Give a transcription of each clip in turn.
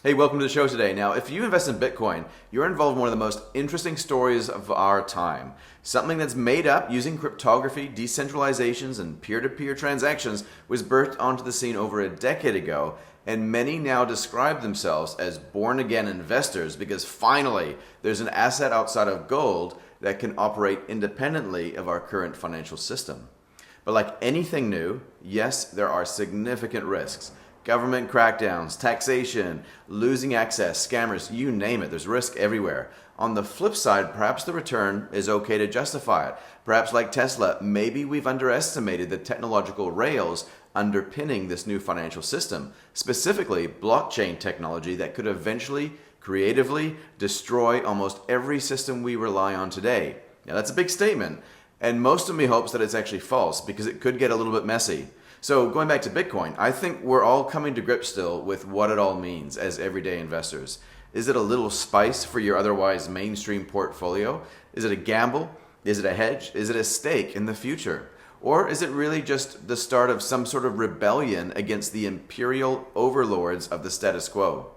Hey, welcome to the show today. Now, if you invest in Bitcoin, you're involved in one of the most interesting stories of our time. Something that's made up using cryptography, decentralizations, and peer-to-peer transactions was birthed onto the scene over a decade ago, and many now describe themselves as born-again investors because finally there's an asset outside of gold that can operate independently of our current financial system. But like anything new, yes, there are significant risks. Government crackdowns, taxation, losing access, scammers, you name it. There's risk everywhere. On the flip side, perhaps the return is okay to justify it. Perhaps like Tesla, maybe we've underestimated the technological rails underpinning this new financial system, specifically blockchain technology that could eventually, creatively destroy almost every system we rely on today. Now that's a big statement, and most of me hopes that it's actually false because it could get a little bit messy. So going back to Bitcoin, I think we're all coming to grips still with what it all means as everyday investors. Is it a little spice for your otherwise mainstream portfolio? Is it a gamble? Is it a hedge? Is it a stake in the future? Or is it really just the start of some sort of rebellion against the imperial overlords of the status quo?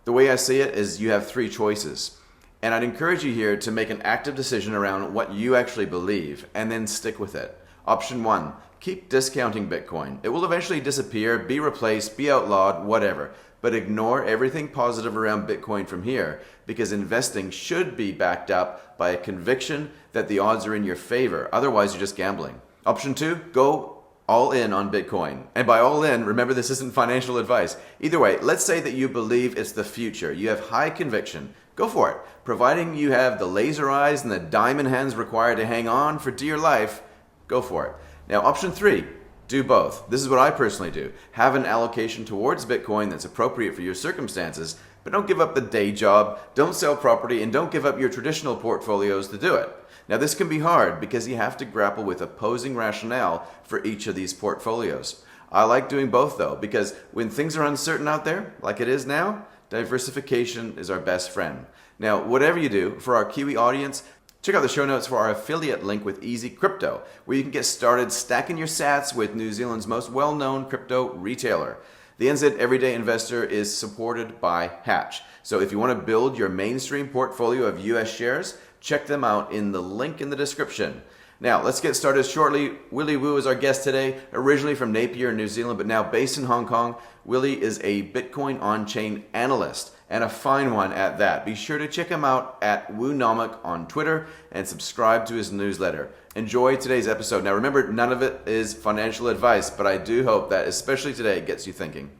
The way I see it is you have three choices. And I'd encourage you here to make an active decision around what you actually believe and then stick with it. Option one. Keep discounting Bitcoin. It will eventually disappear, be replaced, be outlawed, whatever. But ignore everything positive around Bitcoin from here because investing should be backed up by a conviction that the odds are in your favor. Otherwise, you're just gambling. Option two, go all in on Bitcoin. And by all in, remember this isn't financial advice. Either way, let's say that you believe it's the future. You have high conviction. Go for it. Providing you have the laser eyes and the diamond hands required to hang on for dear life, go for it. Now, option three, do both. This is what I personally do. Have an allocation towards Bitcoin that's appropriate for your circumstances, but don't give up the day job, don't sell property, and don't give up your traditional portfolios to do it. Now, this can be hard because you have to grapple with opposing rationale for each of these portfolios. I like doing both though, because when things are uncertain out there, like it is now, diversification is our best friend. Now, whatever you do, for our Kiwi audience, check out the show notes for our affiliate link with Easy Crypto, where you can get started stacking your sats with New Zealand's most well-known crypto retailer. The NZ Everyday Investor is supported by Hatch. So if you want to build your mainstream portfolio of US shares, check them out in the link in the description. Now, let's get started shortly. Willy Woo is our guest today, originally from Napier in New Zealand, but now based in Hong Kong. Willy is a Bitcoin on-chain analyst, and a fine one at that. Be sure to check him out at Woonomic on Twitter and subscribe to his newsletter. Enjoy today's episode. Now remember, none of it is financial advice, but I do hope that, especially today, it gets you thinking.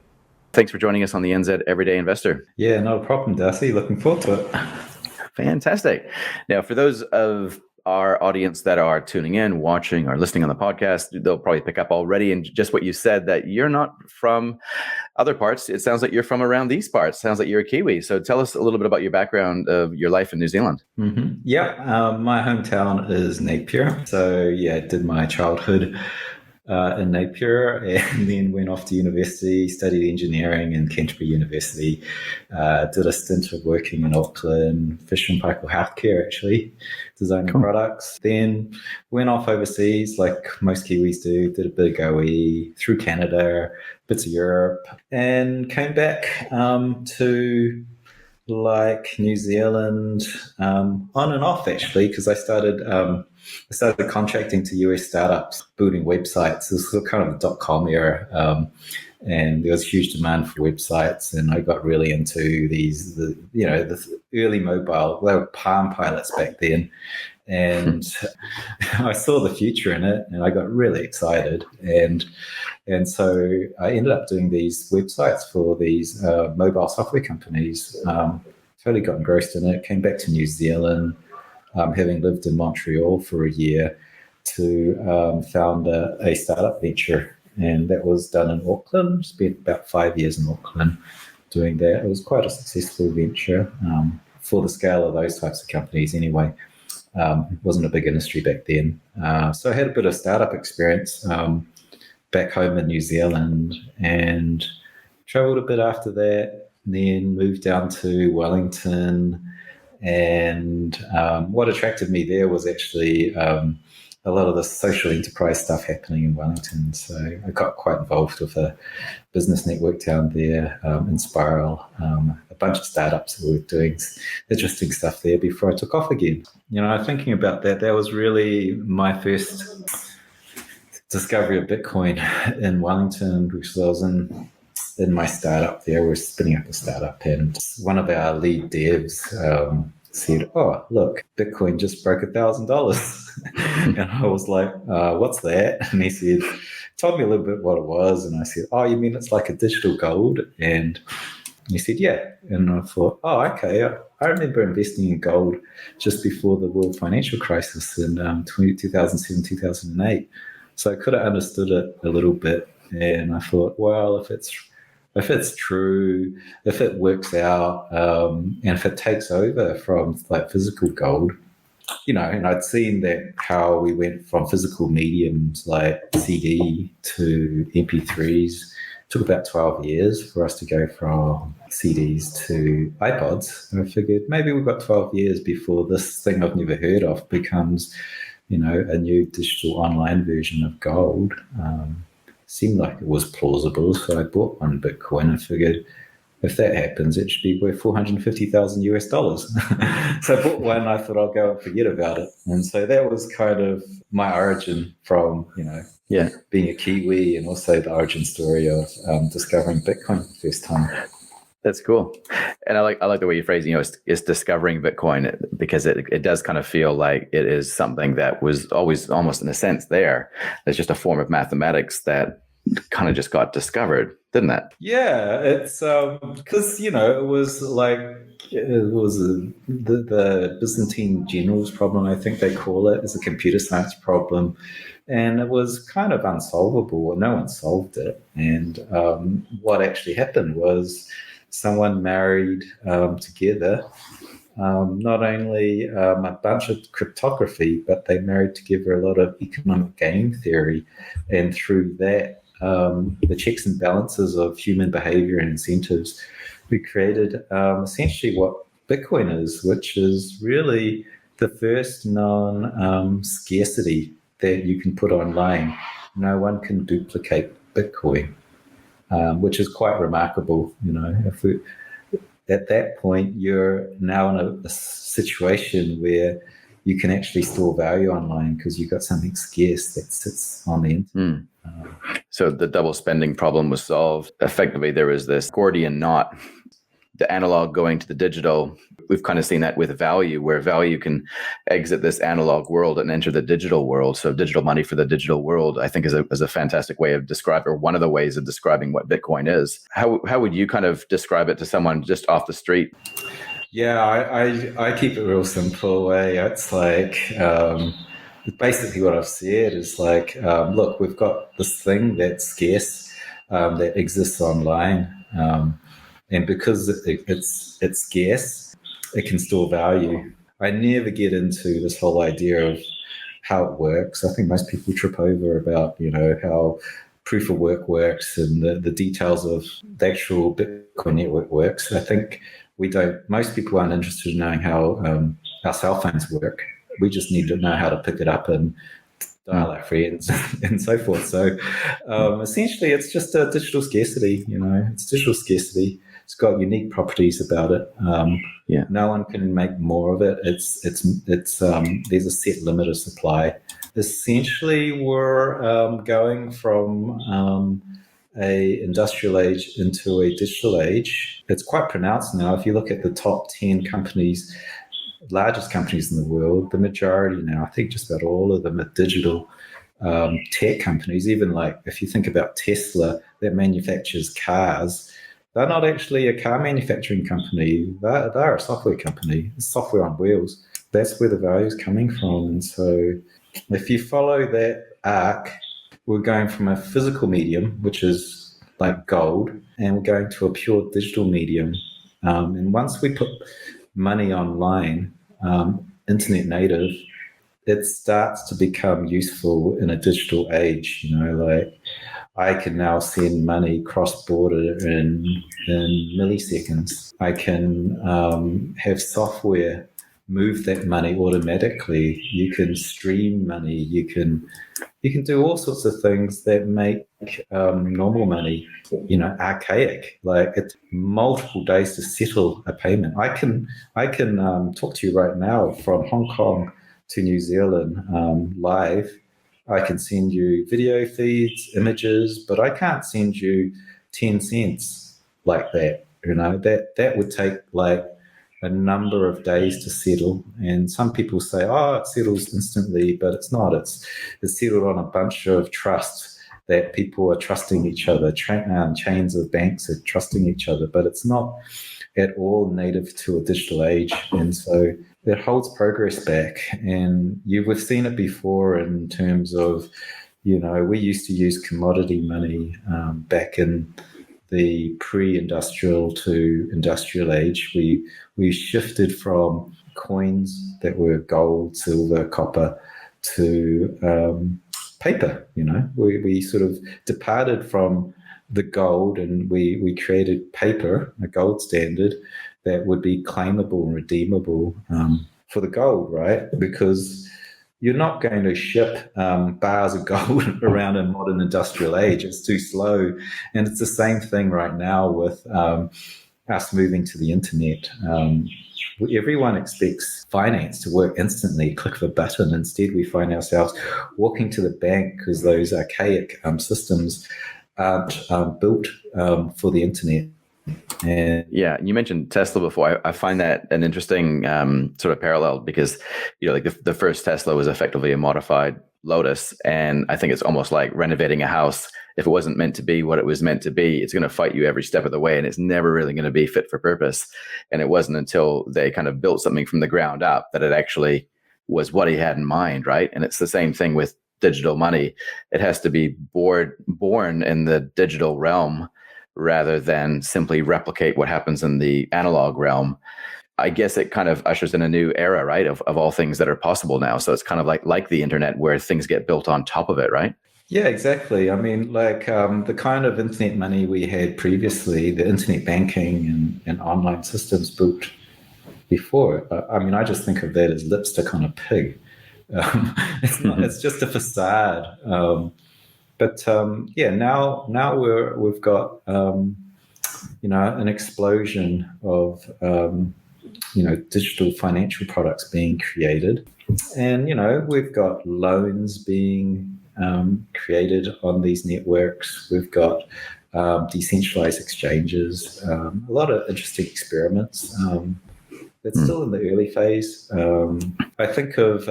Thanks for joining us on the NZ Everyday Investor. Yeah, no problem, Darcy. Looking forward to it. Fantastic. Now, for those of our audience that are tuning in, watching, or listening on the podcast, they'll probably pick up already in just what you said, that you're not from other parts. It sounds like you're from around these parts. Sounds like you're a Kiwi. So tell us a little bit about your background of your life in New Zealand. Mm-hmm. Yeah, my hometown is Napier. So yeah, I did my childhood in Napier and then went off to university, studied engineering in Canterbury University, did a stint of working in Auckland, Fisher & Paykel Healthcare actually, designing products. Then went off overseas like most Kiwis do, did a bit of OE through Canada, bits of Europe, and came back to like New Zealand on and off actually, because I started contracting to US startups, building websites. This was kind of the .com era, and there was huge demand for websites. And I got really into the early mobile. They were Palm Pilots back then, and I saw the future in it, and I got really excited. And so I ended up doing these websites for these mobile software companies. Totally got engrossed in it. Came back to New Zealand, having lived in Montreal for a year, to found a startup venture. And that was done in Auckland. Spent about 5 years in Auckland doing that. It was quite a successful venture for the scale of those types of companies anyway. It wasn't a big industry back then. So I had a bit of startup experience back home in New Zealand and traveled a bit after that, then moved down to Wellington. And what attracted me there was actually a lot of the social enterprise stuff happening in Wellington. So I got quite involved with a business network down there, Inspiral, a bunch of startups who were doing interesting stuff there before I took off again. Thinking about that, that was really my first discovery of Bitcoin in Wellington, because I was in my startup there. We're spinning up a startup, and one of our lead devs said, "Oh, look, Bitcoin just broke $1,000." And I was like, "What's that?" And he said, told me a little bit what it was, and I said, "Oh, you mean it's like a digital gold?" And he said, "Yeah." And I thought, "Oh, okay." I remember investing in gold just before the world financial crisis in 2007, 2008. So I could have understood it a little bit. And I thought, well, if it's true, if it works out, and if it takes over from like physical gold, and I'd seen that how we went from physical mediums like CD to MP3s. Took about 12 years for us to go from CDs to iPods. And I figured maybe we've got 12 years before this thing I've never heard of becomes, a new digital online version of gold. Seemed like it was plausible, so I bought one Bitcoin and figured if that happens, it should be worth $450,000. So I bought one and I thought I'll go and forget about it. And so that was kind of my origin from, being a Kiwi, and also the origin story of discovering Bitcoin for the first time. That's cool. And I like the way you phrase, it's discovering Bitcoin, because it does kind of feel like it is something that was always almost in a sense there. It's just a form of mathematics that kind of just got discovered, didn't it? Yeah, it's because it was like the Byzantine generals problem, I think they call it, is a computer science problem, and it was kind of unsolvable. No one solved it, and what actually happened was someone married together not only a bunch of cryptography, but they married together a lot of economic game theory, and through that, the checks and balances of human behavior and incentives, we created essentially what Bitcoin is, which is really the first non-scarcity that you can put online. No one can duplicate Bitcoin, which is quite remarkable. At that point, you're now in a situation where you can actually store value online because you've got something scarce that sits on the internet. So the double spending problem was solved. Effectively, there was this Gordian knot, the analog going to the digital. We've kind of seen that with value, where value can exit this analog world and enter the digital world. So digital money for the digital world, I think, is a fantastic way of describing, or one of the ways of describing what Bitcoin is. How would you kind of describe it to someone just off the street? Yeah, I keep it real simple. It's like basically what I've said is like, look, we've got this thing that's scarce, that exists online, and because it's scarce, it can store value. I never get into this whole idea of how it works. I think most people trip over about how proof of work works and the details of the actual Bitcoin network works. I think most people aren't interested in knowing how our cell phones work. We just need to know how to pick it up and dial our friends and so forth. So essentially, it's just a digital scarcity. It's digital scarcity. It's got unique properties about it. No one can make more of it. It's there's a set limit of supply. Essentially, we're going from a industrial age into a digital age. It's quite pronounced now. If you look at the top 10 companies, largest companies in the world, the majority now, I think just about all of them, are digital tech companies. Even like if you think about Tesla, that manufactures cars, they're not actually a car manufacturing company. They're a software company. It's software on wheels. That's where the value is coming from. And so if you follow that arc, we're going from a physical medium, which is like gold, and we're going to a pure digital medium. And once we put money online, internet native, it starts to become useful in a digital age. Like I can now send money cross-border in milliseconds. I can have software move that money automatically. You can stream money. You can do all sorts of things that make normal money, archaic. Like it's multiple days to settle a payment. I can talk to you right now from Hong Kong to New Zealand live. I can send you video feeds, images, but I can't send you 10 cents like that. That would take like a number of days to settle. And some people say, oh, it settles instantly, but it's not. It's settled on a bunch of trust that people are trusting each other. Chains of banks are trusting each other, but it's not at all native to a digital age. And so it holds progress back. And we've seen it before in terms of, we used to use commodity money back in the pre-industrial to industrial age. We shifted from coins that were gold, silver, copper to paper. We sort of departed from the gold and we created paper, a gold standard that would be claimable and redeemable for the gold, right? Because you're not going to ship bars of gold around a modern industrial age. It's too slow. And it's the same thing right now with us moving to the internet. Everyone expects finance to work instantly, click of a button. Instead, we find ourselves walking to the bank because those archaic systems aren't built for the internet. And yeah, you mentioned Tesla before. I find that an interesting sort of parallel because, like the first Tesla was effectively a modified Lotus. And I think it's almost like renovating a house. If it wasn't meant to be what it was meant to be, it's going to fight you every step of the way. And it's never really going to be fit for purpose. And it wasn't until they kind of built something from the ground up that it actually was what he had in mind, right? And it's the same thing with digital money. It has to be born in the digital realm rather than simply replicate what happens in the analog realm. I guess it kind of ushers in a new era, right, of all things that are possible now. So it's kind of like the internet where things get built on top of it, right? Yeah, exactly. I mean, like the kind of internet money we had previously, the internet banking and online systems built before, I just think of that as lipstick on a pig. It's just a facade. But now we've got an explosion of digital financial products being created, and we've got loans being created on these networks. We've got decentralized exchanges, a lot of interesting experiments. It's still in the early phase. I think of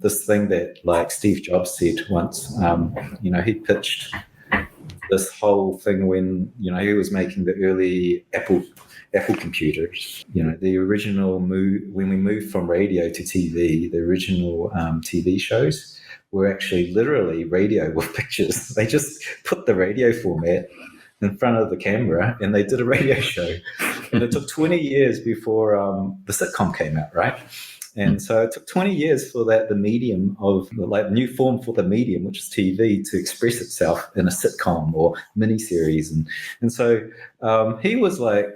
this thing that like Steve Jobs said once. He pitched this whole thing when he was making the early Apple computers. The original move when we moved from radio to TV. The original TV shows were actually literally radio with pictures. They just put the radio format in front of the camera and they did a radio show. And it took 20 years before the sitcom came out, right? And so it took 20 years for the medium of like new form for the medium, which is TV, to express itself in a sitcom or miniseries. And so he was like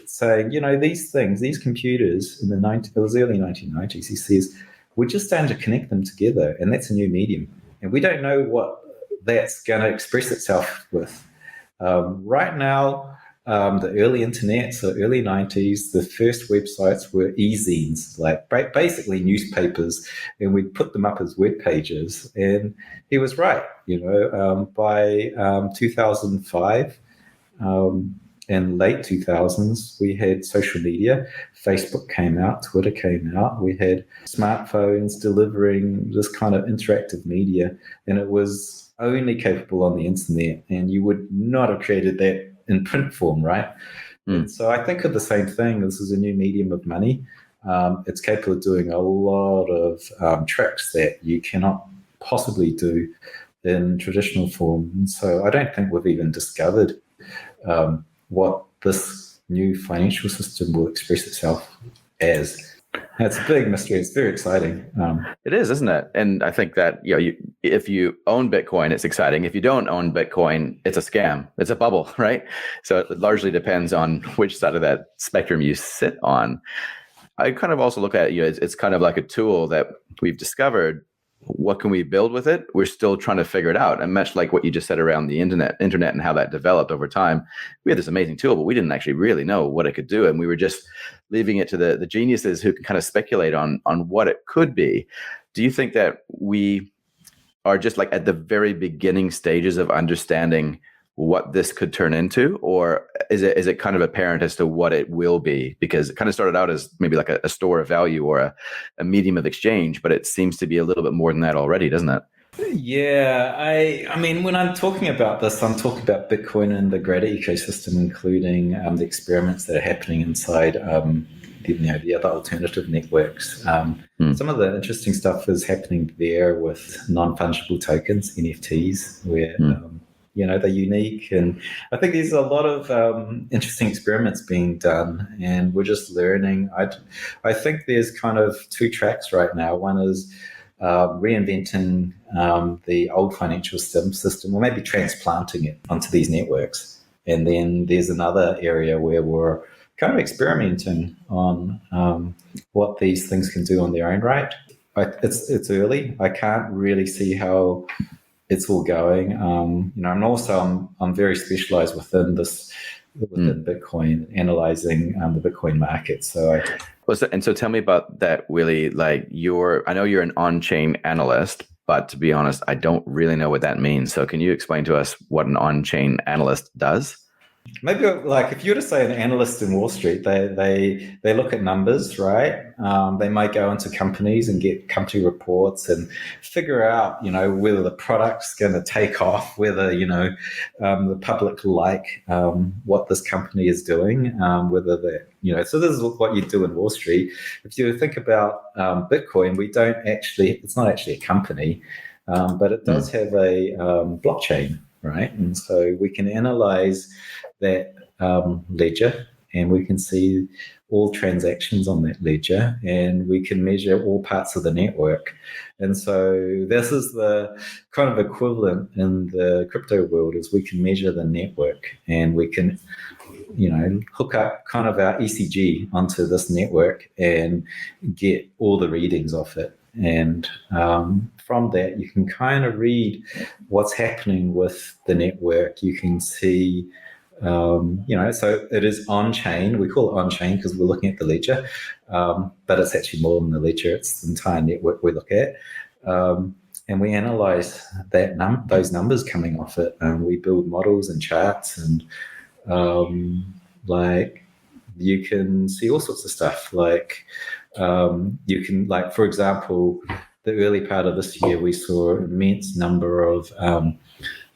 saying, these computers in it was early 1990s, he says, we're just starting to connect them together and that's a new medium. And we don't know what that's going to express itself with. Right now, the early internet, so early 90s, the first websites were e-zines, like basically newspapers, and we'd put them up as web pages. And he was right, by 2005 and late 2000s, we had social media. Facebook came out, Twitter came out. We had smartphones delivering this kind of interactive media, and it was only capable on the internet, and you would not have created that in print form, right? And so I think of the same thing. This is a new medium of money. It's capable of doing a lot of tricks that you cannot possibly do in traditional form. And so I don't think we've even discovered what this new financial system will express itself as. It's a big mystery. It's very exciting. It is, isn't it? And I think that if you own Bitcoin, it's exciting. If you don't own Bitcoin, it's a scam. It's a bubble, right? So it largely depends on which side of that spectrum you sit on. I kind of also look at it, it's kind of like a tool that we've discovered. What can we build with it? We're still trying to figure it out. And much like what you just said around the internet and how that developed over time, we had this amazing tool, but we didn't actually really know what it could do. And we were just leaving it to the geniuses who can kind of speculate on what it could be. Do you think that we are just like at the very beginning stages of understanding what this could turn into, or is it kind of apparent as to what it will be? Because it kind of started out as maybe like a store of value or a medium of exchange, but it seems to be a little bit more than that already, doesn't it? Yeah, I mean, when I'm talking about this, I'm talking about Bitcoin and the greater ecosystem, including the experiments that are happening inside the other alternative networks. Some of the interesting stuff is happening there with non-fungible tokens, NFTs, where they're unique. And I think there's a lot of interesting experiments being done, and we're just learning. I think there's kind of two tracks right now. One is reinventing the old financial system, or maybe transplanting it onto these networks. And then there's another area where we're kind of experimenting on what these things can do on their own right. It's early. I can't really see how it's all going. I'm very specialized within Bitcoin, analyzing the Bitcoin market. So tell me about that, Willy. Like I know you're an on-chain analyst, but to be honest, I don't really know what that means. So can you explain to us what an on-chain analyst does? Maybe like if you were to say an analyst in Wall Street, they look at numbers, right? They might go into companies and get company reports and figure out, whether the product's going to take off, whether, the public what this company is doing, whether so this is what you do in Wall Street. If you think about Bitcoin, it's not actually a company, but it does have a blockchain, right? And so we can analyze that ledger, and we can see all transactions on that ledger, and we can measure all parts of the network. And so this is the kind of equivalent in the crypto world, is we can measure the network, and we can hook up kind of our ECG onto this network and get all the readings off it. And from that, you can kind of read what's happening with the network. You can see, so it is on-chain. We call it on-chain because we're looking at the ledger, but it's actually more than the ledger. It's the entire network we look at. And we analyze those numbers coming off it. We build models and charts, and you can see all sorts of stuff. You can, for example, the early part of this year, we saw an immense number of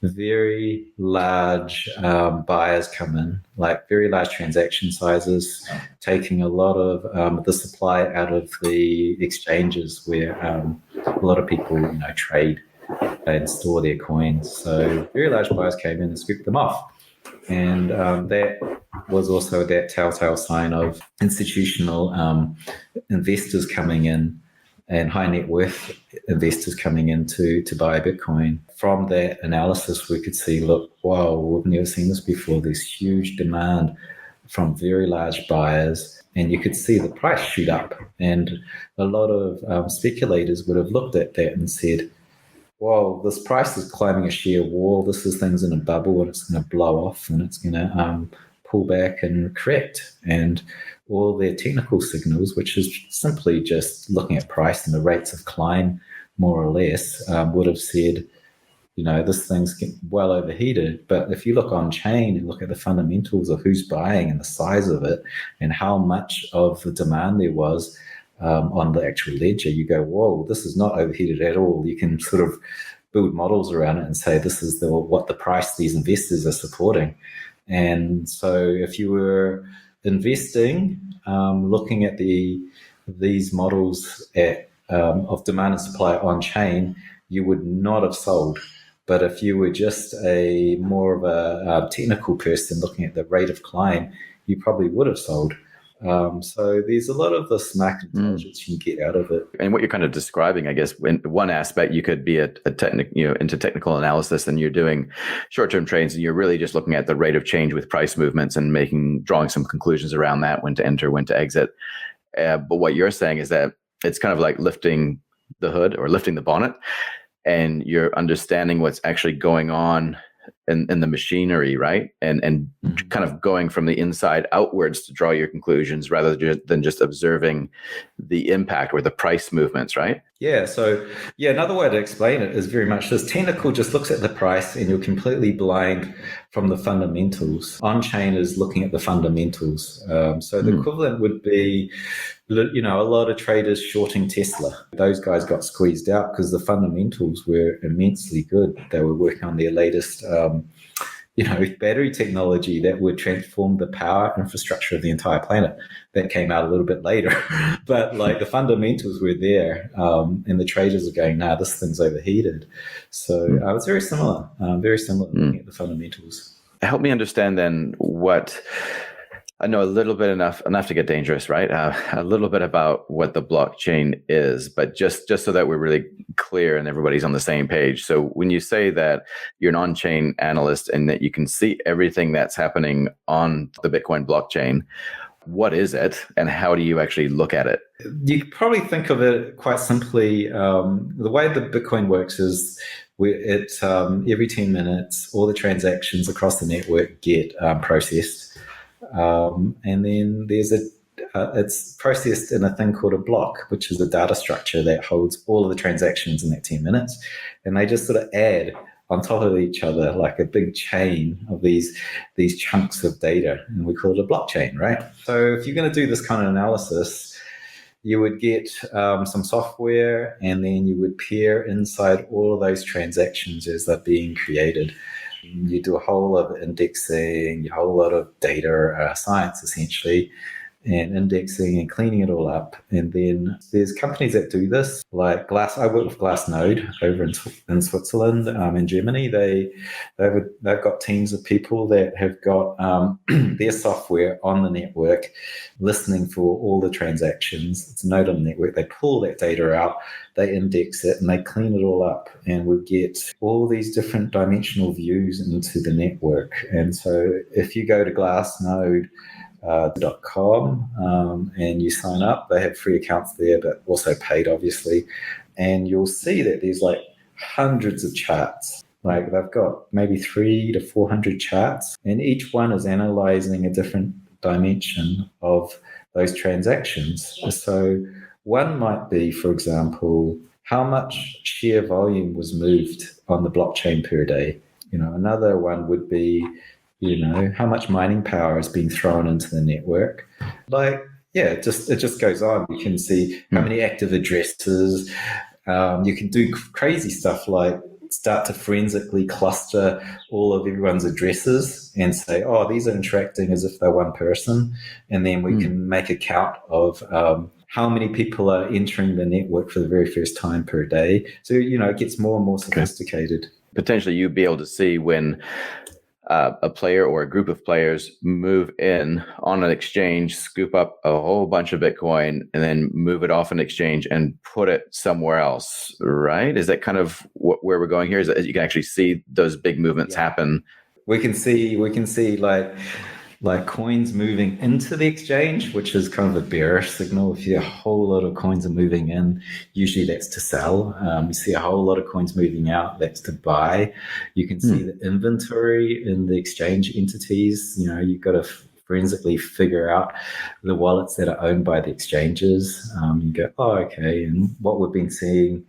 very large buyers come in, very large transaction sizes, taking a lot of the supply out of the exchanges where a lot of people trade and store their coins. So very large buyers came in and scooped them off. And that was also that telltale sign of institutional investors coming in, and high net worth investors coming in to buy Bitcoin. From that analysis, we could see, look, wow, we've never seen this before. There's huge demand from very large buyers, and you could see the price shoot up. And a lot of speculators would have looked at that and said, well, this price is climbing a sheer wall. This is things in a bubble, and it's going to blow off, and it's going to pull back and correct. And all their technical signals, which is simply just looking at price and the rates of climb, more or less, would have said, this thing's well overheated. But if you look on chain and look at the fundamentals of who's buying and the size of it and how much of the demand there was on the actual ledger, you go, whoa, this is not overheated at all. You can sort of build models around it and say this is what the price these investors are supporting. And so if you were investing, looking at these models of demand and supply on chain, you would not have sold. But if you were just more of a technical person looking at the rate of climb, you probably would have sold. So there's a lot of this market intelligence you can get out of it. And what you're kind of describing, I guess, in one aspect, you could be into technical analysis, and you're doing short-term trades, and you're really just looking at the rate of change with price movements and drawing some conclusions around that, when to enter, when to exit. But what you're saying is that it's kind of like lifting the hood or lifting the bonnet, and you're understanding what's actually going on in the machinery, right? And kind of going from the inside outwards to draw your conclusions rather than just observing the impact or the price movements, right? Yeah. So, another way to explain it is very much this: technical just looks at the price and you're completely blind from the fundamentals. On-chain is looking at the fundamentals. So the equivalent would be, a lot of traders shorting Tesla. Those guys got squeezed out because the fundamentals were immensely good. They were working on their latest battery technology that would transform the power infrastructure of the entire planet. That came out a little bit later, but like the fundamentals were there, and the traders are going, "Nah, this thing's overheated." So it's very similar, looking at the fundamentals. Help me understand then what. I know a little bit enough to get dangerous, right? A little bit about what the blockchain is, but just so that we're really clear and everybody's on the same page. So when you say that you're an on-chain analyst and that you can see everything that's happening on the Bitcoin blockchain, what is it and how do you actually look at it? You could probably think of it quite simply. The way that Bitcoin works is every 10 minutes, all the transactions across the network get processed. And then it's processed in a thing called a block, which is a data structure that holds all of the transactions in that 10 minutes. And they just sort of add on top of each other like a big chain of these chunks of data. And we call it a blockchain, right? So if you're going to do this kind of analysis, you would get some software and then you would peer inside all of those transactions as they're being created. You do a whole lot of indexing, a whole lot of data science, essentially, and indexing and cleaning it all up. And then there's companies that do this, like Glass. I work with Glassnode over in Switzerland, in Germany. They've got teams of people that have got their software on the network, listening for all the transactions. It's a node on the network. They pull that data out, they index it, and they clean it all up. And we get all these different dimensional views into the network. And so if you go to Glassnode, .com and you sign up, they have free accounts there but also paid, obviously, and you'll see that there's like hundreds of charts. Like they've got maybe 300 to 400 charts, and each one is analyzing a different dimension of those transactions. So one might be, for example, how much sheer volume was moved on the blockchain per day. Another one would be how much mining power is being thrown into the network. It just goes on. You can see how many active addresses. You can do crazy stuff like start to forensically cluster all of everyone's addresses and say, oh, these are interacting as if they're one person. And then we can make a count of how many people are entering the network for the very first time per day. So, it gets more and more sophisticated. Potentially you'd be able to see when a player or a group of players move in on an exchange, scoop up a whole bunch of Bitcoin, and then move it off an exchange and put it somewhere else, right? Is that kind of where we're going here? Is that you can actually see those big movements happen? We can see like coins moving into the exchange, which is kind of a bearish signal. If a whole lot of coins are moving in, usually that's to sell. You see a whole lot of coins moving out, that's to buy. You can see the inventory in the exchange entities. You've got to forensically figure out the wallets that are owned by the exchanges. You go, oh, okay. And what we've been seeing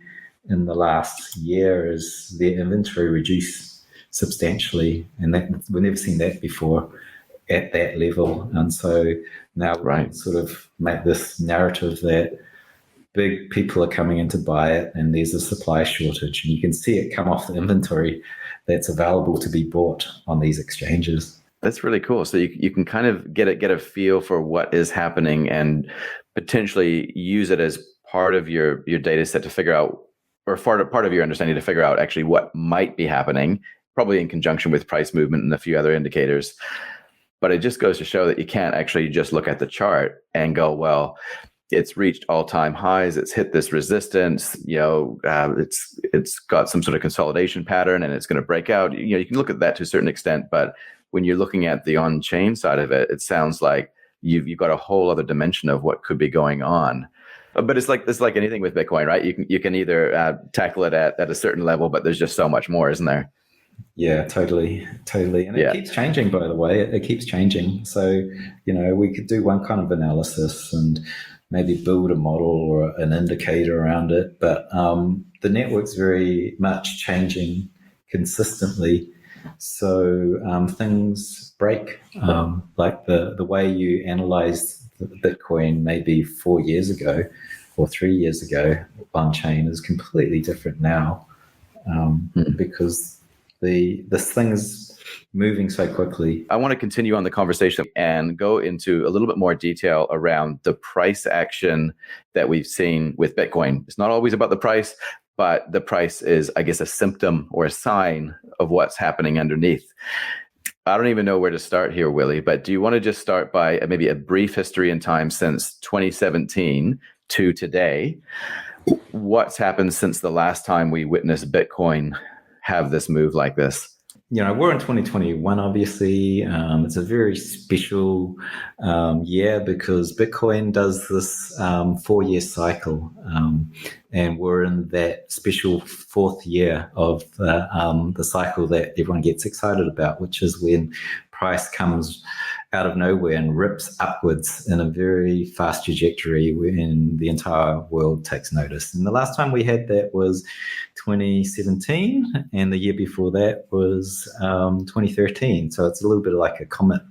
in the last year is their inventory reduce substantially. And we've never seen that before at that level. And so now we sort of make this narrative that big people are coming in to buy it and there's a supply shortage, and you can see it come off the inventory that's available to be bought on these exchanges. That's really cool. So you can kind of get a feel for what is happening and potentially use it as part of your data set to figure out, or part of your understanding to figure out actually what might be happening, probably in conjunction with price movement and a few other indicators. But it just goes to show that you can't actually just look at the chart and go, well, it's reached all-time highs, it's hit this resistance, it's got some sort of consolidation pattern and it's going to break out. You can look at that to a certain extent, but when you're looking at the on-chain side of it, it sounds like you've got a whole other dimension of what could be going on. But it's like anything with Bitcoin, right? You can either tackle it at a certain level, but there's just so much more, isn't there? Yeah, totally. And it keeps changing, by the way. It keeps changing. So, we could do one kind of analysis and maybe build a model or an indicator around it. But the network's very much changing consistently. So things break. Like the way you analyze Bitcoin maybe 4 years ago or 3 years ago on chain is completely different now, because this thing is moving so quickly. I want to continue on the conversation and go into a little bit more detail around the price action that we've seen with Bitcoin. It's not always about the price, but the price is, I guess, a symptom or a sign of what's happening underneath. I don't even know where to start here, Willy, but do you want to just start by maybe a brief history in time since 2017 to today? What's happened since the last time we witnessed Bitcoin have this move like this? We're in 2021, obviously. It's a very special year because Bitcoin does this 4-year cycle. And we're in that special 4th year of the cycle that everyone gets excited about, which is when price comes out of nowhere and rips upwards in a very fast trajectory when the entire world takes notice. And the last time we had that was 2017, and the year before that was 2013. So it's a little bit like a comet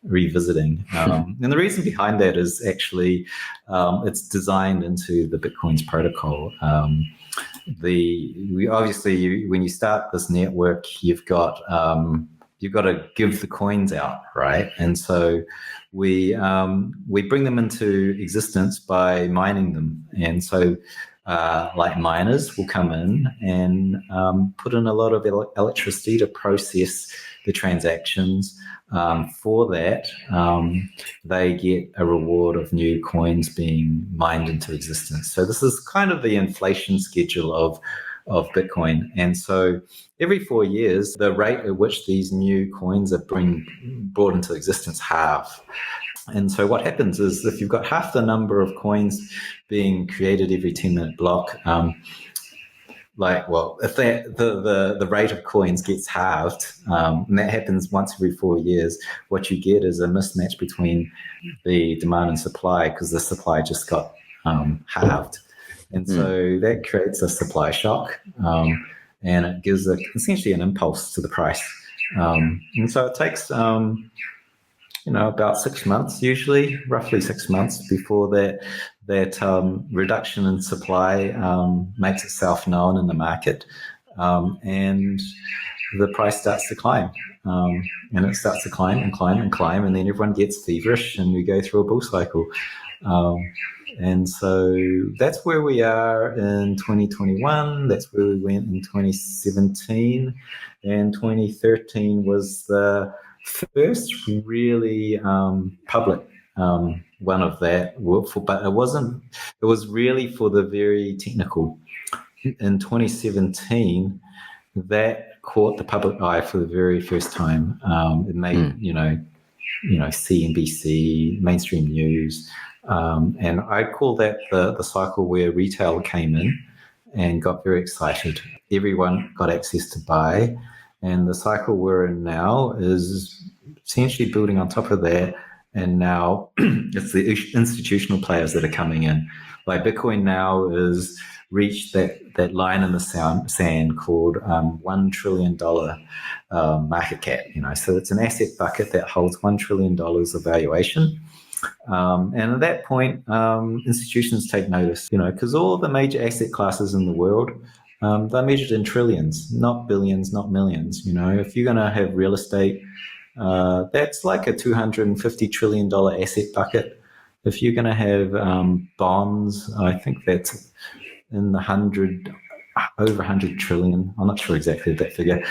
revisiting. And the reason behind that is actually it's designed into the Bitcoin's protocol. When you start this network, you've got to give the coins out, right? And so we bring them into existence by mining them. And so like miners will come in and put in a lot of electricity to process the transactions. For that, they get a reward of new coins being mined into existence. So this is kind of the inflation schedule of Bitcoin. And so every 4 years, the rate at which these new coins are brought into existence halve. And so what happens is if you've got half the number of coins being created every 10-minute block, if the rate of coins gets halved, and that happens once every 4 years, what you get is a mismatch between the demand and supply because the supply just got halved. And so that creates a supply shock, and it gives essentially an impulse to the price. And so it takes, about 6 months, usually, roughly 6 months before that reduction in supply makes itself known in the market, and the price starts to climb. And it starts to climb and climb and climb, and then everyone gets feverish and we go through a bull cycle. And so that's where we are in 2021. That's where we went in 2017. And 2013 was the first really public one of that. But it was really for the very technical. In 2017, that caught the public eye for the very first time. It made, CNBC, mainstream news. And I call that the cycle where retail came in and got very excited. Everyone got access to buy. And the cycle we're in now is essentially building on top of that. And now it's the institutional players that are coming in. Like Bitcoin now is reached that line in the sand called $1 trillion market cap. So it's an asset bucket that holds $1 trillion of valuation. And at that point, institutions take notice, because all the major asset classes in the world, they're measured in trillions, not billions, not millions. If you're going to have real estate, that's like a $250 trillion asset bucket. If you're going to have bonds, I think that's in the over 100 trillion. I'm not sure exactly that figure.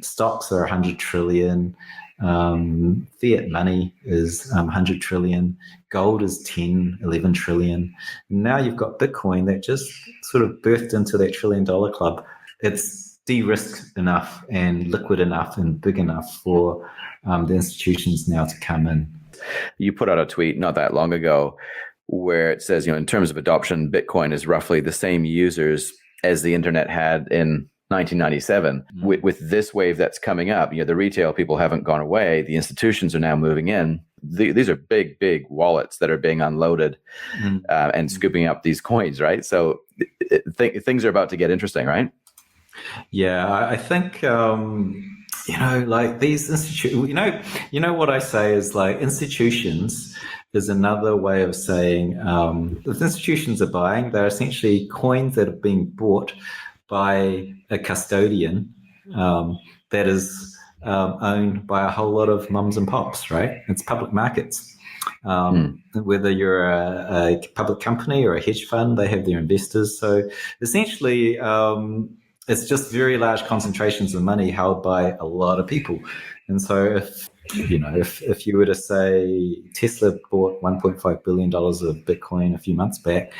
Stocks are 100 trillion. Fiat money is 100 trillion. Gold is 11 trillion. And now you've got Bitcoin that just sort of birthed into that $1 trillion club. It's de-risked enough and liquid enough and big enough for the institutions now to come in. You put out a tweet not that long ago where it says, in terms of adoption, Bitcoin is roughly the same users as the internet had in 1997. With this wave that's coming up, the retail people haven't gone away. The institutions are now moving in. These are big wallets that are being unloaded and scooping up these coins, right? So things are about to get interesting, right? Yeah, I think like these institutions. What I say is like institutions is another way of saying if institutions are buying, they're essentially coins that are being bought by a custodian that is owned by a whole lot of mums and pops, right? It's public markets. Whether you're a public company or a hedge fund, they have their investors. So essentially, it's just very large concentrations of money held by a lot of people. And so if you were to say Tesla bought $1.5 billion of Bitcoin a few months back,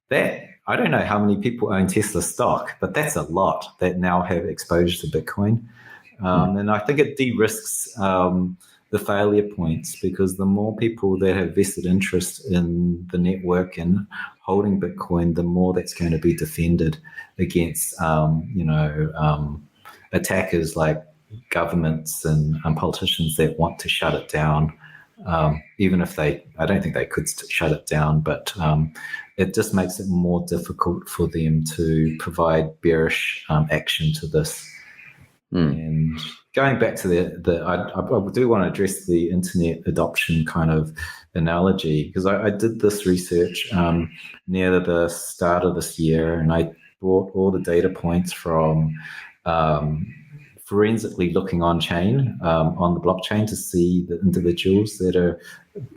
that I don't know how many people own Tesla stock, but that's a lot that now have exposure to Bitcoin. And I think it de-risks the failure points, because the more people that have vested interest in the network and holding Bitcoin, the more that's going to be defended against, attackers like governments and politicians that want to shut it down. Even if I don't think they could shut it down, but it just makes it more difficult for them to provide bearish action to this. And going back to I do want to address the internet adoption kind of analogy, because I did this research near the start of this year, and I brought all the data points from forensically looking on chain on the blockchain to see the individuals that are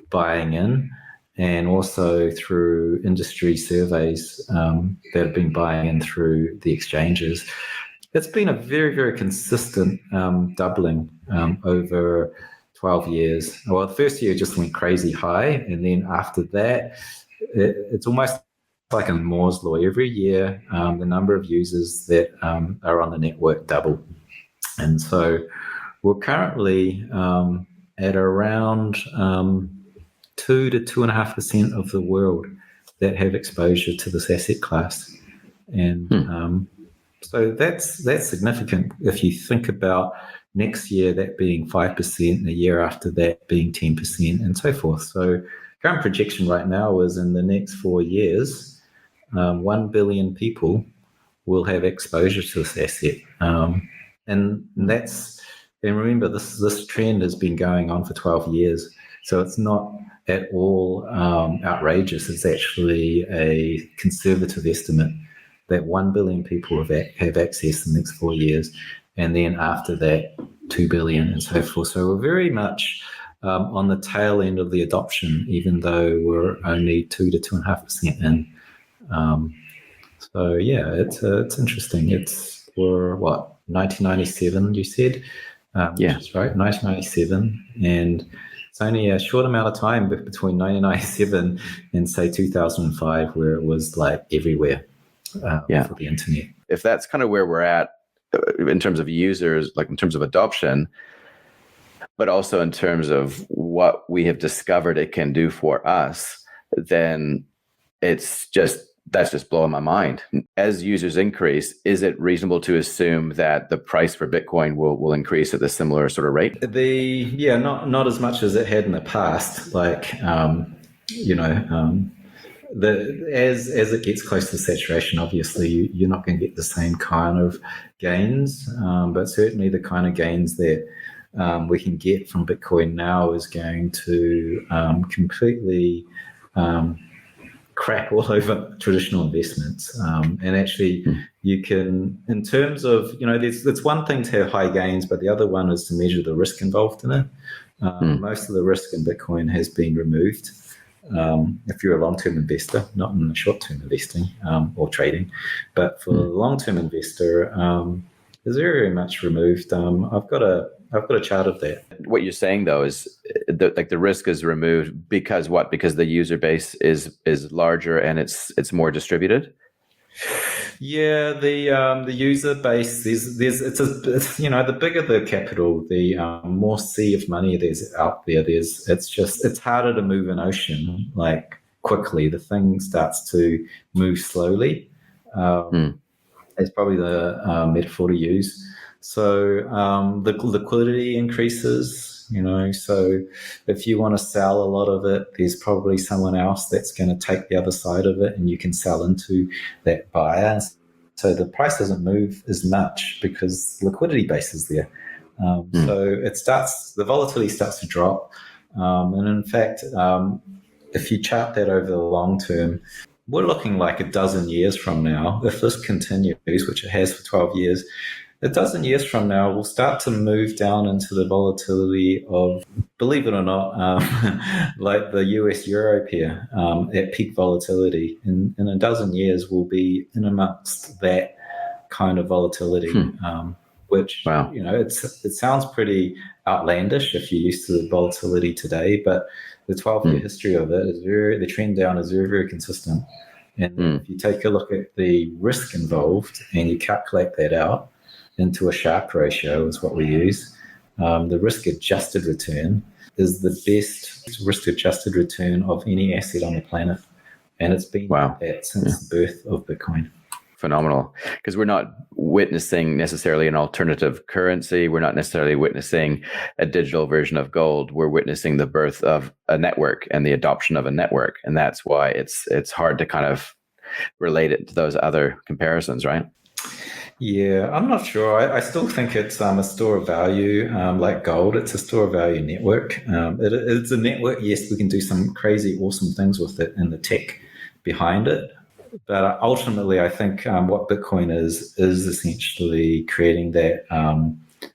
buying in, and also through industry surveys that have been buying in through the exchanges. It's been a very, very consistent doubling over 12 years. Well, the first year just went crazy high, and then after that, it's almost like a Moore's law. Every year, the number of users that are on the network double. And so we're currently at around 2 to 2.5% of the world that have exposure to this asset class. And so that's significant if you think about next year that being 5%, the year after that being 10%, and so forth. So current projection right now is in the next 4 years, 1 billion people will have exposure to this asset. And remember, this trend has been going on for 12 years. So it's not at all outrageous. It's actually a conservative estimate that 1 billion people have access in the next 4 years, and then after that, 2 billion and so forth. So we're very much on the tail end of the adoption, even though we're only 2 to 2.5% in. So yeah, it's interesting. We're 1997, you said? Yeah, that's right, 1997, and it's only a short amount of time between 1997 and say 2005 where it was like everywhere. For the internet. If that's kind of where we're at in terms of users, like in terms of adoption, but also in terms of what we have discovered it can do for us, then that's just blowing my mind. As users increase, is it reasonable to assume that the price for Bitcoin will increase at a similar sort of rate? Not as much as it had in the past. As it gets close to saturation, obviously you're not going to get the same kind of gains, but certainly the kind of gains that we can get from Bitcoin now is going to completely crap all over traditional investments. And actually you can, in terms of, there's one thing to have high gains, but the other one is to measure the risk involved in it. Most of the risk in Bitcoin has been removed. If you're a long-term investor, not in the short-term investing or trading, but for a long-term investor, is very, very much removed. I've got a chart of that. What you're saying though is the risk is removed because what? Because the user base is larger and it's more distributed. Yeah, the user base the bigger the capital, the more sea of money there's out there. It's harder to move an ocean like quickly. The thing starts to move slowly. Mm. It's probably the metaphor to use. So the liquidity increases. So if you want to sell a lot of it, there's probably someone else that's going to take the other side of it, and you can sell into that buyer. So the price doesn't move as much because liquidity base is there. So the volatility starts to drop. And in fact, if you chart that over the long term, we're looking like a dozen years from now, if this continues, which it has for 12 years, a dozen years from now, we'll start to move down into the volatility of, believe it or not, like the US Euro pair at peak volatility. In a dozen years, we'll be in amongst that kind of volatility, which, Wow. it sounds pretty outlandish if you're used to the volatility today, but the 12-year history of it is the trend down is very, very consistent. And if you take a look at the risk involved and you calculate that out into a Sharpe ratio is what we use, the risk-adjusted return is the best risk-adjusted return of any asset on the planet. And it's been that since the birth of Bitcoin. Phenomenal, because we're not witnessing necessarily an alternative currency. We're not necessarily witnessing a digital version of gold. We're witnessing the birth of a network and the adoption of a network. And that's why it's hard to kind of relate it to those other comparisons, right? Yeah, I'm not sure. I still think it's a store of value, like gold. It's a store of value network. It's a network. Yes, we can do some crazy, awesome things with it and the tech behind it. But ultimately, I think what Bitcoin is essentially creating that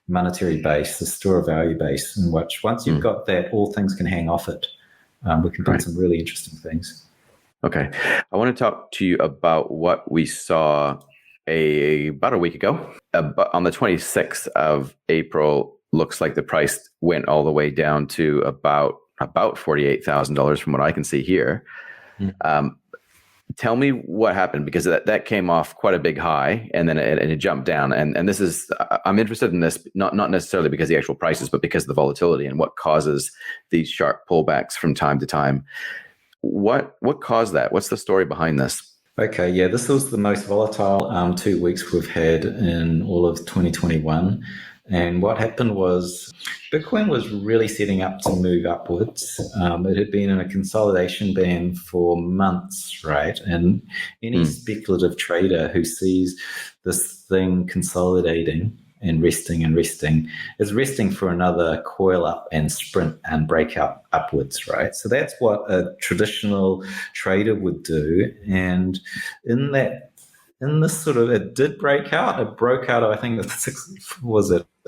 monetary base, the store of value base, in which once you've got that, all things can hang off it. We can do some really interesting things. Okay. I want to talk to you about what we saw about a week ago. On the 26th of April, looks like the price went all the way down to about $48,000 from what I can see here. Tell me what happened, because that came off quite a big high and then it jumped down. And this is, I'm interested in this, not necessarily because of the actual prices, but because of the volatility and what causes these sharp pullbacks from time to time. What caused that? What's the story behind this? Okay, yeah, this was the most volatile 2 weeks we've had in all of 2021. And what happened was Bitcoin was really setting up to move upwards. It had been in a consolidation band for months, right? And any speculative trader who sees this thing consolidating and resting is resting for another coil up and sprint and breakout upwards, right? So that's what a traditional trader would do. And in this sort of, it did break out. It broke out, I think,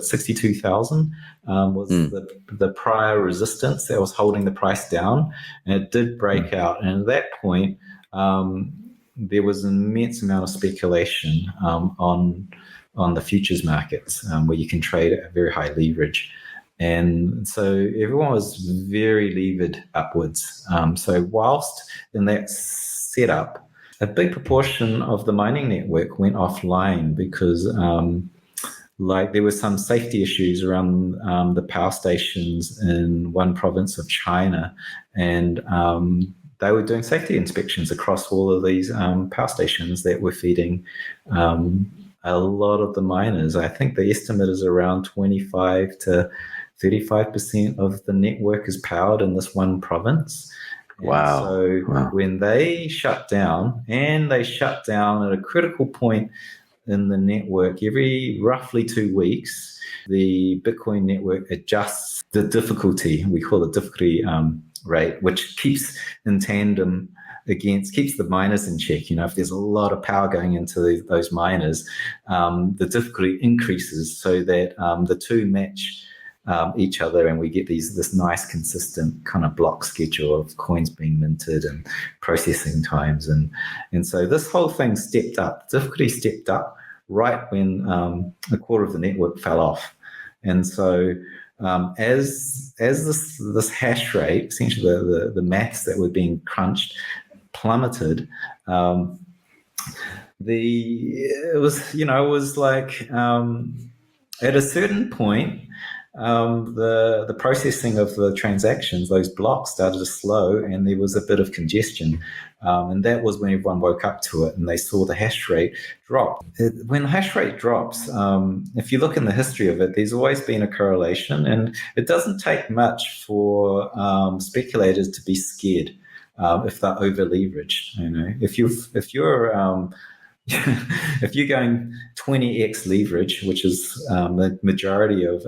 62,000 was the prior resistance that was holding the price down, and it did break out. And at that point, there was an immense amount of speculation on the futures markets, where you can trade at a very high leverage. And so everyone was very levered upwards. So whilst in that setup, a big proportion of the mining network went offline because there were some safety issues around the power stations in one province of China. And they were doing safety inspections across all of these power stations that were feeding a lot of the miners. I think the estimate is around 25 to 35% of the network is powered in this one province. Wow. So when they shut down, and they shut down at a critical point in the network, every roughly 2 weeks, the Bitcoin network adjusts the difficulty. We call it difficulty rate, which keeps in tandem keeps the miners in check. If there's a lot of power going into those miners, the difficulty increases so that the two match each other, and we get this nice consistent kind of block schedule of coins being minted and processing times. And so this whole thing stepped up. Difficulty stepped up right when a quarter of the network fell off. And so as this hash rate, essentially the maths that were being crunched, plummeted, it was like at a certain point, the processing of the transactions, those blocks started to slow, and there was a bit of congestion, and that was when everyone woke up to it and they saw the hash rate drop. When the hash rate drops, if you look in the history of it, there's always been a correlation, and it doesn't take much for speculators to be scared if they're over leveraged. If you're going 20x leverage, which is the majority of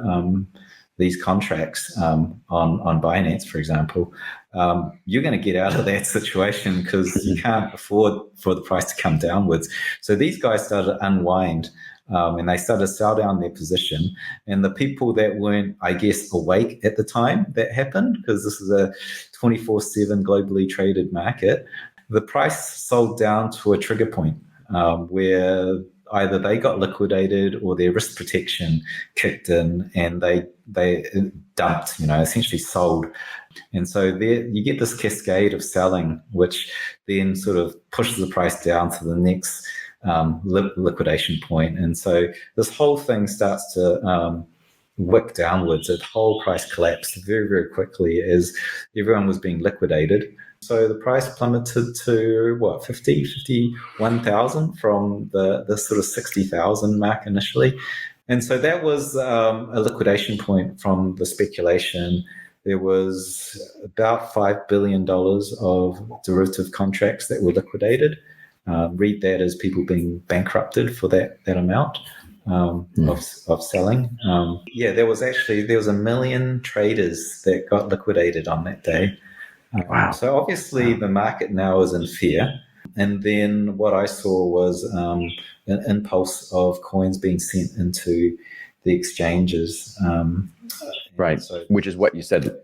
these contracts on Binance, for example, you're going to get out of that situation because you can't afford for the price to come downwards. So these guys started to unwind, and they started to sell down their position. And the people that weren't, I guess, awake at the time that happened, because this is a 24/7 globally traded market, the price sold down to a trigger point. Where either they got liquidated or their risk protection kicked in, and they dumped, essentially sold. And so there you get this cascade of selling, which then sort of pushes the price down to the next liquidation point. And so this whole thing starts to wick downwards. The whole price collapsed very, very quickly as everyone was being liquidated. So the price plummeted to 51,000 from the sort of 60,000 mark initially. And so that was a liquidation point from the speculation. There was about $5 billion of derivative contracts that were liquidated. Read that as people being bankrupted for that amount of selling. There was 1 million traders that got liquidated on that day. Wow. So obviously the market now is in fear. And then what I saw was an impulse of coins being sent into the exchanges. Right. So, which is what you said.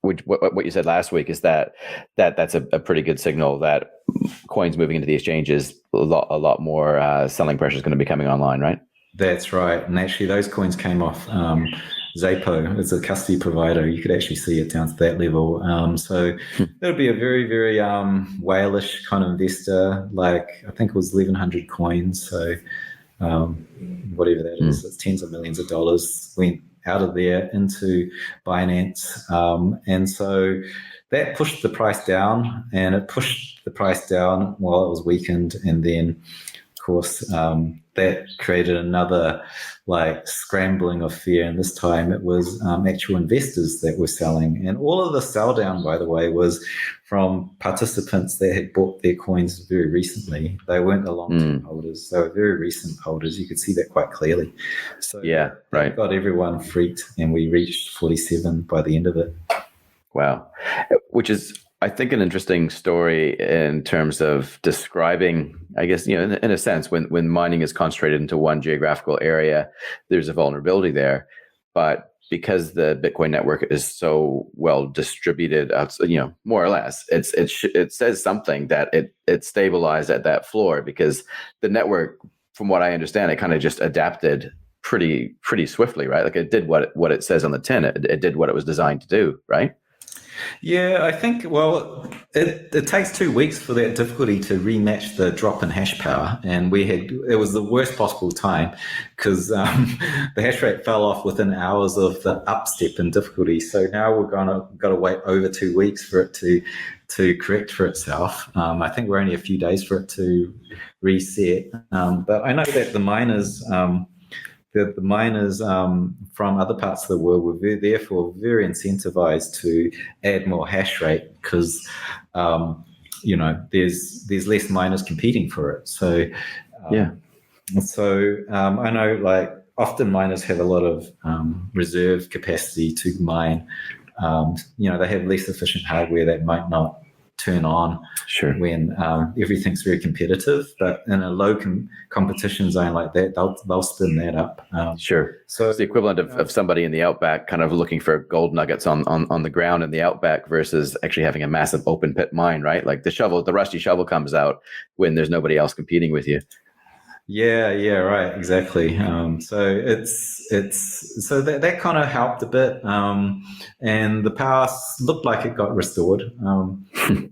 What you said last week is that's a pretty good signal that coins moving into the exchanges, a lot more selling pressure is going to be coming online, right? That's right. And actually those coins came off Zapo as a custody provider. You could actually see it down to that level. So it'll be a very, very whalish kind of investor. Like I think it was 1,100 coins. So whatever that is, it's tens of millions of dollars went out of there into Binance. And so that pushed the price down, and it pushed the price down while it was weakened. And then, of course, that created another scrambling of fear. And this time it was actual investors that were selling. And all of the sell down, by the way, was from participants that had bought their coins very recently. They weren't the long-term holders. They were very recent holders. You could see that quite clearly. So yeah, right. Got everyone freaked, and we reached 47 by the end of it. Wow. Which is, I think, an interesting story in terms of describing, I guess, in a sense, when mining is concentrated into one geographical area, there's a vulnerability there. But because the Bitcoin network is so well distributed, more or less, it says something that it stabilized at that floor, because the network, from what I understand, it kind of just adapted pretty swiftly, right? Like it did what it says on the tin. It did what it was designed to do, right? Yeah, I think, it takes 2 weeks for that difficulty to rematch the drop in hash power. And it was the worst possible time, because the hash rate fell off within hours of the upstep in difficulty. So now we're got to wait over 2 weeks for it to correct for itself. I think we're only a few days for it to reset. But I know that the miners from other parts of the world were therefore very incentivized to add more hash rate, because there's less miners competing for it. So I know often miners have a lot of reserve capacity to mine. They have less efficient hardware that might not turn on when everything's very competitive, but in a low competition zone like that, they'll spin that up. So it's the equivalent of somebody in the outback kind of looking for gold nuggets on the ground in the outback versus actually having a massive open pit mine, right? Like the rusty shovel comes out when there's nobody else competing with you. Yeah, right, exactly. So that kind of helped a bit, and the power looked like it got restored.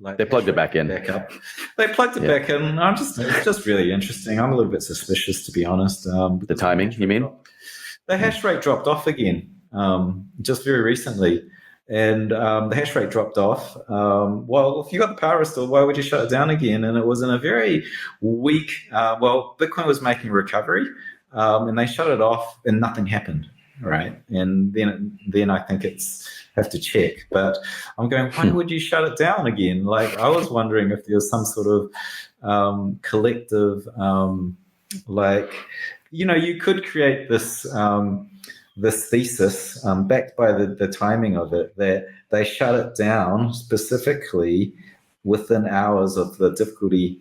Like They the hash plugged it rate back came in. back up. They plugged it Yeah. back in. It's just really interesting. I'm a little bit suspicious, to be honest. The Because timing, you mean? the hash rate dropped off again, just very recently. And the hash rate dropped off. Well, if you got the power restored, why would you shut it down again? And it was in a very weak. Bitcoin was making a recovery, and they shut it off, and nothing happened. Right, and then I think it's have to check. But I'm going, why would you shut it down again? Like I was wondering if there was some sort of collective, like you could create this thesis backed by the timing of it that they shut it down specifically within hours of the difficulty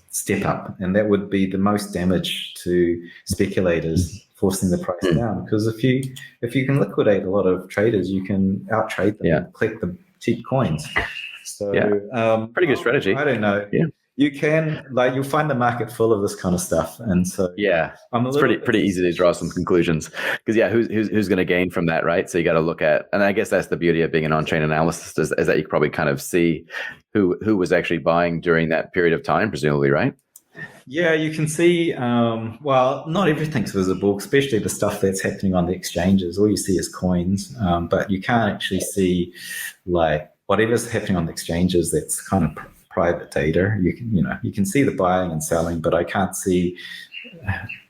step up, and that would be the most damage to speculators, forcing the price down. Because if you can liquidate a lot of traders, you can out trade them and collect the cheap coins. So pretty good strategy. I don't know. Yeah. You can you'll find the market full of this kind of stuff, and so it's pretty easy to draw some conclusions because who's going to gain from that, right? So you got to look at, and I guess that's the beauty of being an on-chain analyst is that you can probably kind of see who was actually buying during that period of time, presumably, right? Yeah, you can see. Not everything's visible, especially the stuff that's happening on the exchanges. All you see is coins, but you can't actually see like whatever's happening on the exchanges. That's kind of private data. You can see the buying and selling, but I can't see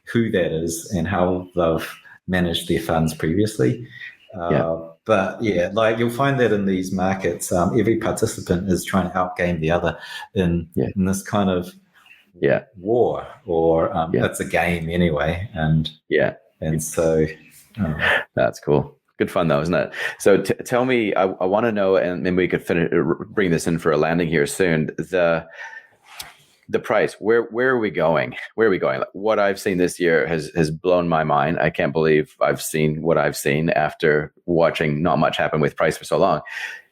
who that is and how they've managed their funds previously. But you'll find that in these markets, every participant is trying to outgame the other in this kind of war, or it's a game anyway. And so that's cool. Good fun though, isn't it? So tell me, I want to know, and maybe we could bring this in for a landing here soon. The price, where are we going? Where are we going? Like, what I've seen this year has blown my mind. I can't believe I've seen what I've seen after watching not much happen with price for so long.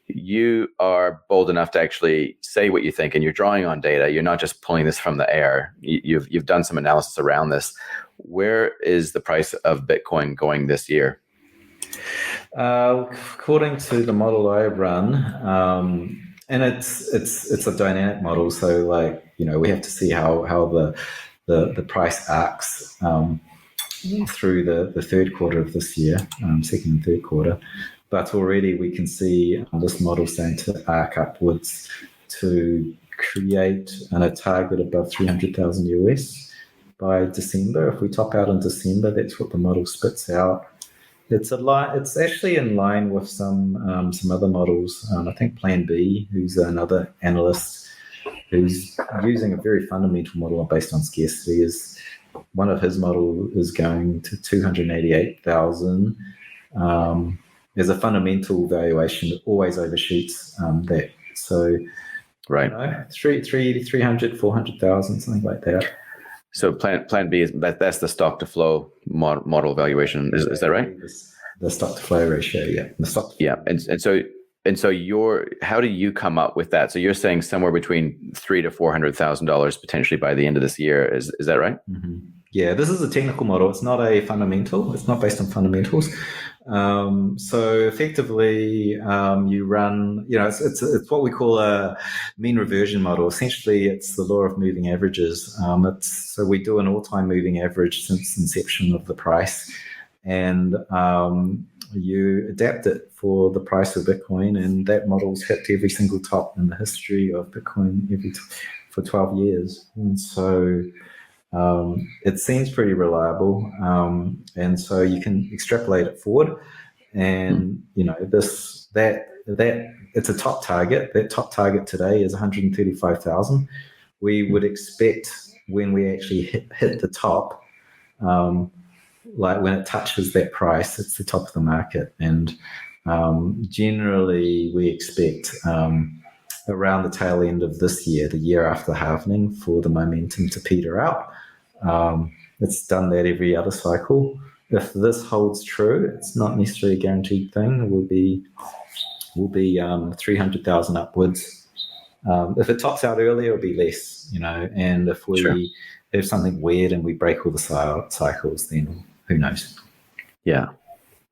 You are bold enough to actually say what you think, and you're drawing on data. You're not just pulling this from the air. You've done some analysis around this. Where is the price of Bitcoin going this year? According to the model I run, and it's a dynamic model, so we have to see how the price arcs through the third quarter of this year, second and third quarter. But already we can see this model starting to arc upwards to create a target above 300,000 US by December. If we top out in December, that's what the model spits out. It's actually in line with some other models. I think Plan B, who's another analyst who's using a very fundamental model based on scarcity, is one of his model is going to 288,000. There's a fundamental valuation that always overshoots that. So, 300, 400,000, something like that. So plan B is that's the stock to flow model valuation. Is that right? The stock to flow ratio, yeah. The stock. And so how do you come up with that? So you're saying somewhere between $300,000 to $400,000 potentially by the end of this year. Is that right? Mm-hmm. Yeah, this is a technical model. It's not a fundamental. It's not based on fundamentals. So effectively, you run. It's what we call a mean reversion model. Essentially, it's the law of moving averages. So we do an all-time moving average since inception of the price, and you adapt it for the price of Bitcoin, and that model's hit every single top in the history of Bitcoin for 12 years, and so. It seems pretty reliable, and so you can extrapolate it forward. And that it's a top target. That top target today is 135,000. We would expect when we actually hit the top, like when it touches that price, it's the top of the market. And generally, we expect around the tail end of this year, the year after halvening, for the momentum to peter out. It's done that every other cycle. If this holds true, it's not necessarily a guaranteed thing. It will be 300,000 upwards. If it tops out earlier, it'll be less, And if if something weird and we break all the cycles, then who knows? Yeah.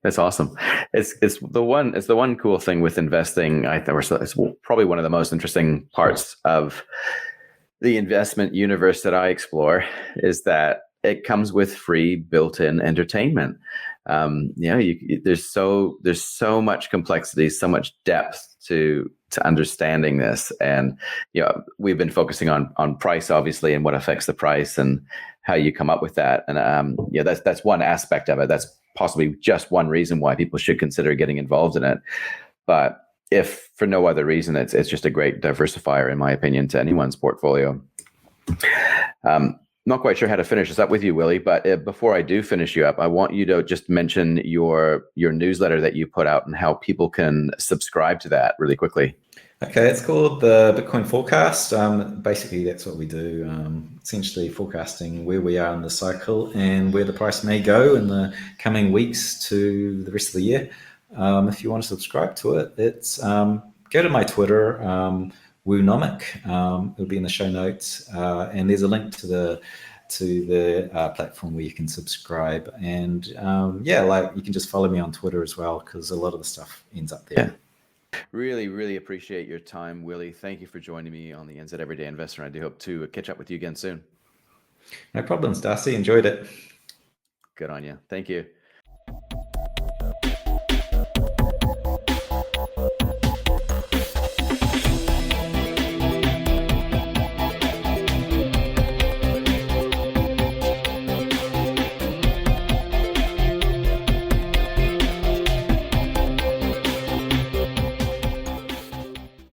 That's awesome. It's the one cool thing with investing. I think it's probably one of the most interesting parts of the investment universe that I explore is that it comes with free built-in entertainment. There's so much complexity, so much depth to understanding this, and we've been focusing on price, obviously, and what affects the price and how you come up with that. And that's one aspect of it. That's possibly just one reason why people should consider getting involved in it. But if for no other reason, it's just a great diversifier, in my opinion, to anyone's portfolio. Not quite sure how to finish this up with you, Willy, but before I do finish you up, I want you to just mention your newsletter that you put out and how people can subscribe to that really quickly. Okay, it's called the Bitcoin Forecast. Basically, that's what we do, essentially forecasting where we are in the cycle and where the price may go in the coming weeks to the rest of the year. If you want to subscribe to it, it's go to my Twitter, Woonomic. It'll be in the show notes, and there's a link to the platform where you can subscribe. And you can just follow me on Twitter as well, because a lot of the stuff ends up there. Yeah. Really, really appreciate your time, Willy. Thank you for joining me on the NZ Everyday Investor. I do hope to catch up with you again soon. No problems, Darcy. Enjoyed it. Good on you. Thank you.